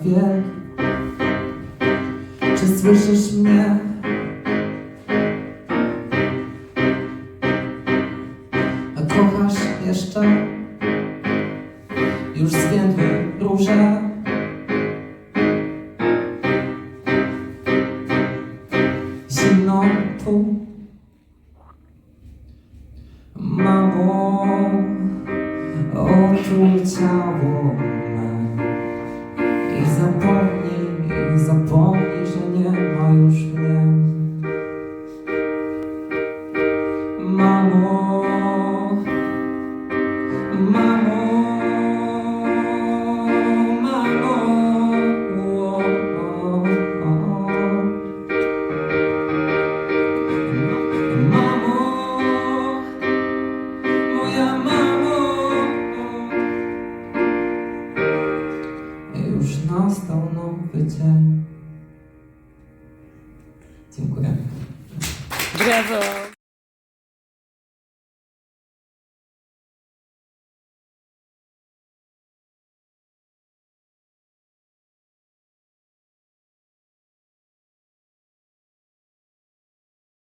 wiek. Czy słyszysz mnie? A kochasz jeszcze? Już zwiędły róże. Zimno tu. Mamo, otul ciało me i zapomnij, że nie ma już mnie. Mamo, mamo, mamo, o, o, o. Mamo, moja mamo, już nastał nowy dzień. Dziękuję. Brawo!